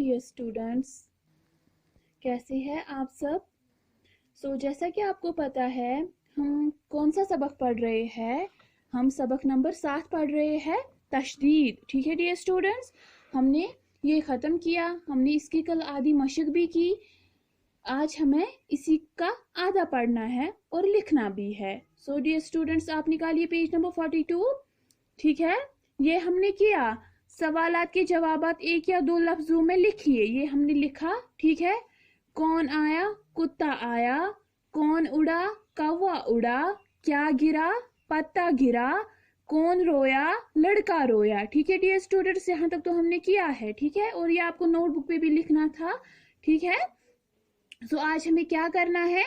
Dear students, कैसे हैं आप सब। जैसा कि आपको पता है हम कौन सा सबक पढ़ रहे हैं। हम सबक नंबर 7 पढ़ रहे हैं, तशदीद। ठीक है डियर स्टूडेंट्स, हमने ये ख़त्म किया, हमने इसकी कल आधी मशक भी की। आज हमें इसी का आधा पढ़ना है और लिखना भी है। डियर स्टूडेंट्स, आप निकालिए पेज नंबर 42। ठीक है, ये हमने किया। सवालात के जवाबात एक या दो लफ्जों में लिखिए। ये हमने लिखा। ठीक है, कौन आया, कुत्ता आया। कौन उड़ा, कौवा उड़ा। क्या गिरा, पत्ता गिरा। कौन रोया, लड़का रोया। ठीक है डियर स्टूडेंट्स, यहाँ तक तो हमने किया है। ठीक है, और ये आपको नोटबुक पे भी लिखना था। ठीक है, आज हमें क्या करना है,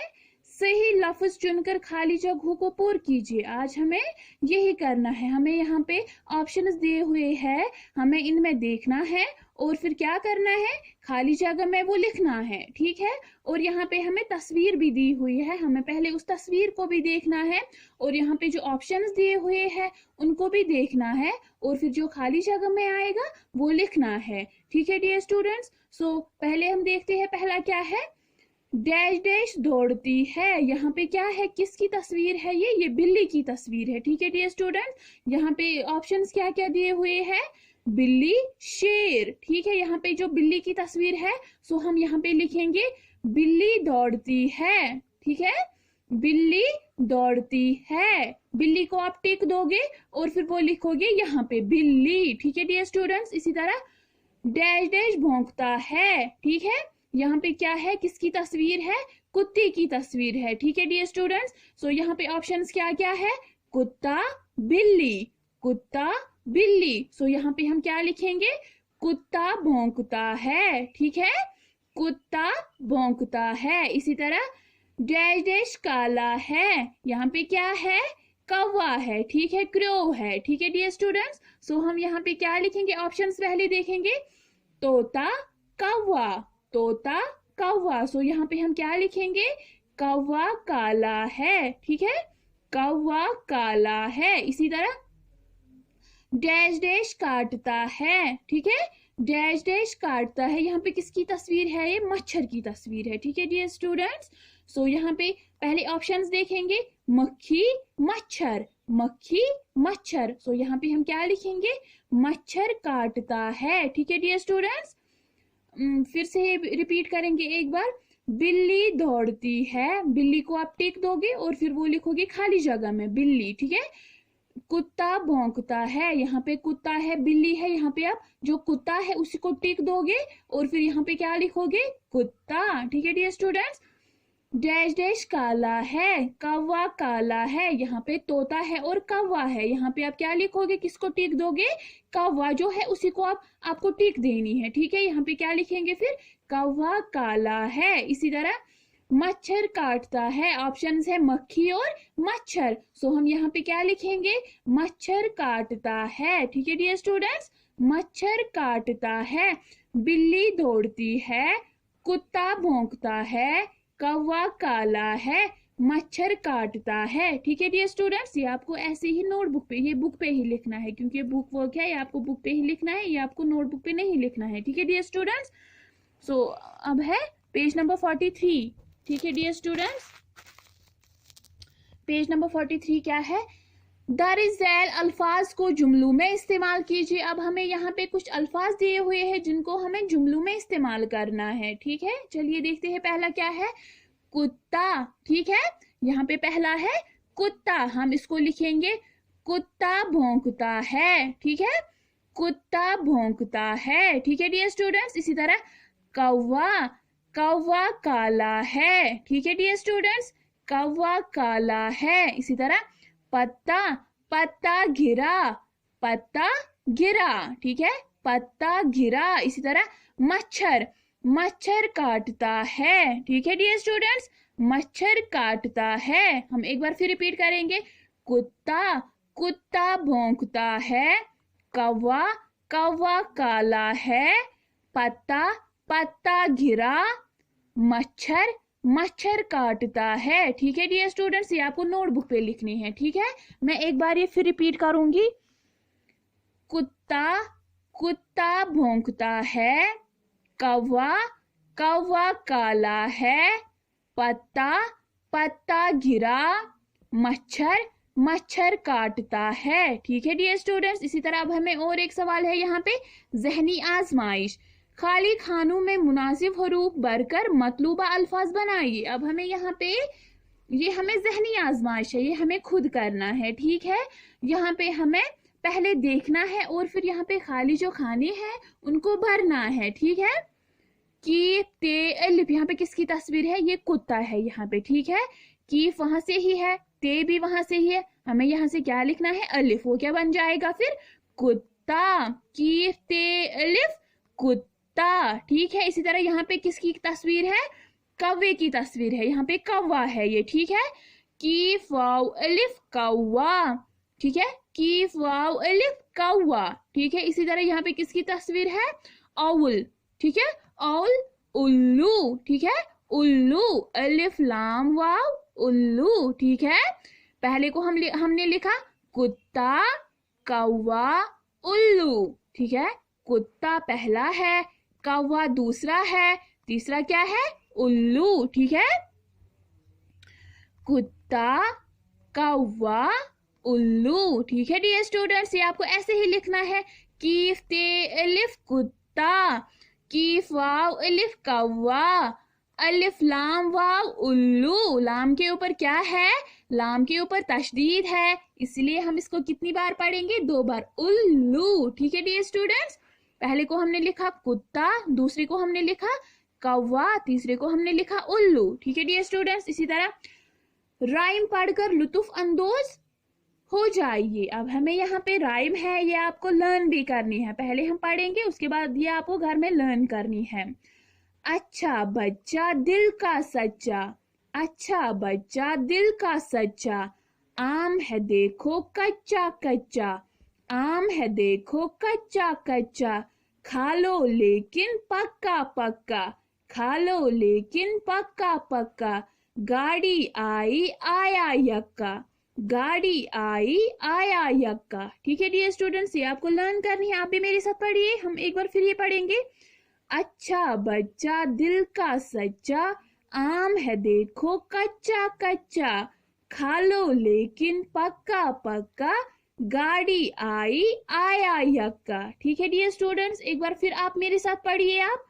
सही लफ्ज चुनकर खाली जगहों को पूर्ण कीजिए। आज हमें यही करना है। हमें यहाँ पे ऑप्शंस दिए हुए हैं, हमें इनमें देखना है और फिर क्या करना है, खाली जगह में वो लिखना है। ठीक है, और यहाँ पे हमें तस्वीर भी दी हुई है, हमें पहले उस तस्वीर को भी देखना है और यहाँ पे जो ऑप्शंस दिए हुए हैं उनको भी देखना है और फिर जो खाली जगह में आएगा वो लिखना है। ठीक है डियर स्टूडेंट्स, पहले हम देखते हैं, पहला क्या है, डैश डैश दौड़ती है। यहाँ पे क्या है, किसकी तस्वीर है, ये बिल्ली की तस्वीर है। ठीक है डियर स्टूडेंट, यहाँ पे ऑप्शंस क्या क्या दिए हुए हैं, बिल्ली, शेर। ठीक है, यहाँ पे जो बिल्ली की तस्वीर है हम यहाँ पे लिखेंगे बिल्ली दौड़ती है। ठीक है, बिल्ली दौड़ती है। बिल्ली को आप टिक दोगे और फिर वो लिखोगे यहाँ पे बिल्ली। ठीक है डियर स्टूडेंट्स, इसी तरह डैश डैश भौंकता है। ठीक है, यहाँ पे क्या है, किसकी तस्वीर है, कुत्ते की तस्वीर है। ठीक है डियर स्टूडेंट्स, यहाँ पे ऑप्शंस क्या क्या है, कुत्ता, बिल्ली, कुत्ता, बिल्ली। यहाँ पे हम क्या लिखेंगे, कुत्ता भौंकता है। ठीक है, कुत्ता भौंकता है। इसी तरह डैश डैश काला है, यहाँ पे क्या है, कौवा है। ठीक है, क्रो है। ठीक है डियर स्टूडेंट्स, हम यहाँ पे क्या लिखेंगे, ऑप्शंस पहले देखेंगे, तोता, कौवा, तोता, कौवा। यहाँ पे हम क्या लिखेंगे, कौवा काला है। ठीक है, कौवा काला है। इसी तरह डैश डैश काटता है। ठीक है, डैश डैश काटता है, यहाँ पे किसकी तस्वीर है, ये मच्छर की तस्वीर है। ठीक है डियर स्टूडेंट्स, यहाँ पे पहले ऑप्शंस देखेंगे, मक्खी, मच्छर, मक्खी, मच्छर। यहाँ पे हम क्या लिखेंगे, मच्छर काटता है। ठीक है डियर स्टूडेंट्स, फिर से रिपीट करेंगे एक बार, बिल्ली दौड़ती है, बिल्ली को आप टिक दोगे और फिर वो लिखोगे खाली जगह में बिल्ली। ठीक है, कुत्ता भौंकता है, यहाँ पे कुत्ता है, बिल्ली है, यहाँ पे आप जो कुत्ता है उसी को टिक दोगे और फिर यहाँ पे क्या लिखोगे, कुत्ता। ठीक है डियर स्टूडेंट्स, डैश डैश काला है, कौवा काला है, यहाँ पे तोता है और कौवा है, यहाँ पे आप क्या लिखोगे, किसको टिक दोगे, कौवा जो है उसी को आपको टिक देनी है। ठीक है, यहाँ पे क्या लिखेंगे फिर, कौवा काला है। इसी तरह मच्छर काटता है, ऑप्शंस है मक्खी और मच्छर। हम यहाँ पे क्या लिखेंगे, मच्छर काटता है। ठीक है डियर स्टूडेंट्स, मच्छर काटता है। बिल्ली दौड़ती है, कुत्ता भौंकता है, कौवा काला है, मच्छर काटता है। ठीक है डियर स्टूडेंट्स, ये आपको ऐसे ही नोटबुक पे, ये बुक पे ही लिखना है क्योंकि ये बुक वर्क है, ये आपको बुक पे ही लिखना है, ये आपको नोटबुक पे नहीं लिखना है। ठीक है डियर स्टूडेंट्स, अब है पेज नंबर 43। ठीक है डियर स्टूडेंट्स, पेज नंबर 43 क्या है, दर्ज झैल अल्फाज को जुमलों में इस्तेमाल कीजिए। अब हमें यहाँ पे कुछ अल्फाज दिए हुए हैं जिनको हमें जुमलों में इस्तेमाल करना है। ठीक है, चलिए देखते हैं, पहला क्या है, कुत्ता। ठीक है, यहाँ पे पहला है कुत्ता, हम इसको लिखेंगे कुत्ता भौंकता है। ठीक है, कुत्ता भौंकता है। ठीक है डियर स्टूडेंट्स, इसी तरह कौवा, कौवा काला है। ठीक है डियर स्टूडेंट्स, कौवा काला है। इसी तरह पत्ता, पत्ता गिरा, पत्ता गिरा। ठीक है, पत्ता गिरा। इसी तरह मच्छर, मच्छर काटता है। ठीक है डियर स्टूडेंट्स, मच्छर काटता है। हम एक बार फिर रिपीट करेंगे, कुत्ता, कुत्ता भौंकता है, कौवा, कौवा काला है, पत्ता, पत्ता गिरा, मच्छर, मच्छर काटता है। ठीक है डियर स्टूडेंट्स, ये आपको नोटबुक पे लिखनी है। ठीक है, मैं एक बार ये फिर रिपीट करूंगी, कुत्ता, कुत्ता भौंकता है, कौवा, कौवा काला है। पत्ता, पत्ता गिरा। मच्छर, मच्छर काटता है। ठीक है डियर स्टूडेंट्स, इसी तरह अब हमें और एक सवाल है यहाँ पे, जहनी आजमाइश। खाली खानों में मुनासिब हरूफ भरकर मतलूबा अल्फाज बनाइए। अब हमें यहाँ पे ये हमें जहनी आजमाइश है, ये हमें खुद करना है। ठीक है, यहाँ पे हमें पहले देखना है और फिर यहाँ पे खाली जो खाने हैं उनको भरना है। ठीक है, की ते अलिफ, यहाँ पे किसकी तस्वीर है, ये कुत्ता है यहाँ पे। ठीक है, कीफ वहां से ही है, ते भी वहां से ही है, हमें यहाँ से क्या लिखना है, अलिफ। वो क्या बन जाएगा फिर, कुत्ता। कीफ ते अलिफ कुत्ता। ठीक है, इसी तरह यहाँ पे किसकी तस्वीर है, कौवे की तस्वीर है, यहाँ पे कौवा है ये। ठीक है, कीफ वाव अलिफ कौवा। ठीक है, कीफ वाव अलिफ कौवा। ठीक है, इसी तरह यहाँ पे किसकी तस्वीर है, औल। ठीक है, औल उल्लू। ठीक है, उल्लू, अलिफ लाम वाव उल्लू। ठीक है, पहले को हमने लिखा कुत्ता, कौवा, उल्लू। ठीक है, कुत्ता पहला है, कौवा दूसरा है, तीसरा क्या है, उल्लू। ठीक है, कुत्ता, कौवा, उल्लू। ठीक है डियर स्टूडेंट्स, ये आपको ऐसे ही लिखना है, कीफ ते अलिफ कुत्ता, कीफ वाव अलिफ कौवा, अलिफ लाम वाव उल्लू। लाम के ऊपर क्या है, लाम के ऊपर तशदीद है, इसलिए हम इसको कितनी बार पढ़ेंगे, 2 बार, उल्लू। ठीक है डियर स्टूडेंट्स, पहले को हमने लिखा कुत्ता, दूसरे को हमने लिखा कौवा, तीसरे को हमने लिखा उल्लू। ठीक है डियर स्टूडेंट्स, इसी तरह राइम पढ़कर लुत्फ अंदोज हो जाइए। अब हमें यहाँ पे राइम है, ये आपको लर्न भी करनी है। पहले हम पढ़ेंगे, उसके बाद ये आपको घर में लर्न करनी है। अच्छा बच्चा दिल का सच्चा, अच्छा बच्चा दिल का सच्चा, आम है देखो कच्चा कच्चा, आम है देखो कच्चा कच्चा, खा लो लेकिन पक्का पक्का, खा लो लेकिन पक्का पक्का, गाड़ी आई आया यक्का, गाड़ी आई आया यक्का। ठीक है डियर स्टूडेंट्स, ये आपको लर्न करनी है, आप भी मेरे साथ पढ़िए। हम एक बार फिर ये पढ़ेंगे, अच्छा बच्चा दिल का सच्चा, आम है देखो कच्चा कच्चा, खा लो लेकिन पक्का पक्का, गाड़ी आई आया यक्का। ठीक है डियर स्टूडेंट्स, एक बार फिर आप मेरे साथ पढ़िए आप,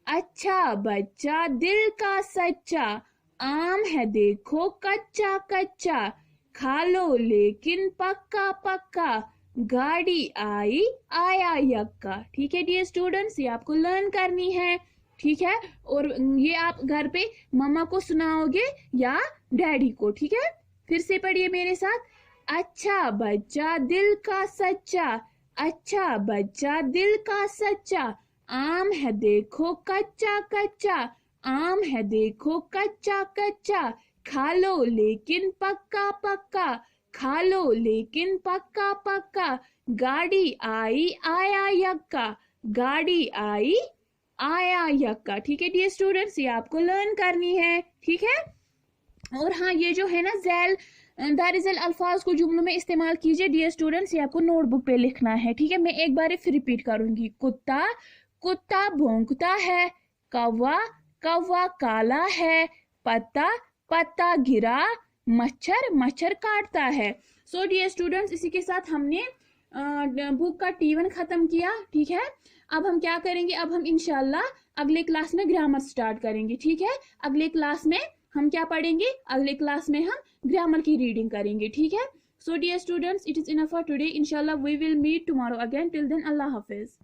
अच्छा बच्चा दिल का सच्चा, आम है देखो कच्चा कच्चा, खा लो लेकिन पक्का पक्का, गाड़ी आई आया यक्का। ठीक है डियर स्टूडेंट्स, ये आपको लर्न करनी है। ठीक है, और ये आप घर पे मम्मा को सुनाओगे या डैडी को। ठीक है, फिर से पढ़िए मेरे साथ, अच्छा बच्चा दिल का सच्चा, अच्छा बच्चा दिल का सच्चा, आम है देखो कच्चा कच्चा, आम है देखो कच्चा कच्चा, खा लो लेकिन पक्का पक्का, खा लो लेकिन पक्का पक्का, गाड़ी आई आया यक्का, गाड़ी आई आया यक्का। ठीक है डियर स्टूडेंट्स, ये आपको लर्न करनी है। ठीक है, और हाँ ये जो है ना ज़ैल दारिज़ल अल्फाज को जुमलों में इस्तेमाल कीजिए डियर स्टूडेंट्स, ये आपको नोटबुक पे लिखना है। ठीक है, मैं एक बार फिर रिपीट करूंगी, कुत्ता, कुत्ता भौंकता है, कौवा, कौवा काला है, पत्ता, पत्ता गिरा, मच्छर, मच्छर काटता है। सो डियर स्टूडेंट्स, इसी के साथ हमने बुक का T1 खत्म किया। ठीक है, अब हम क्या करेंगे, अब हम इंशाल्लाह अगले क्लास में ग्रामर स्टार्ट करेंगे। ठीक है, अगले क्लास में हम क्या पढ़ेंगे, अगले क्लास में हम ग्रामर की रीडिंग करेंगे। ठीक है, so dear students, it is enough for today, इंशाल्लाह we will meet tomorrow again, till then अल्लाह हाफिज।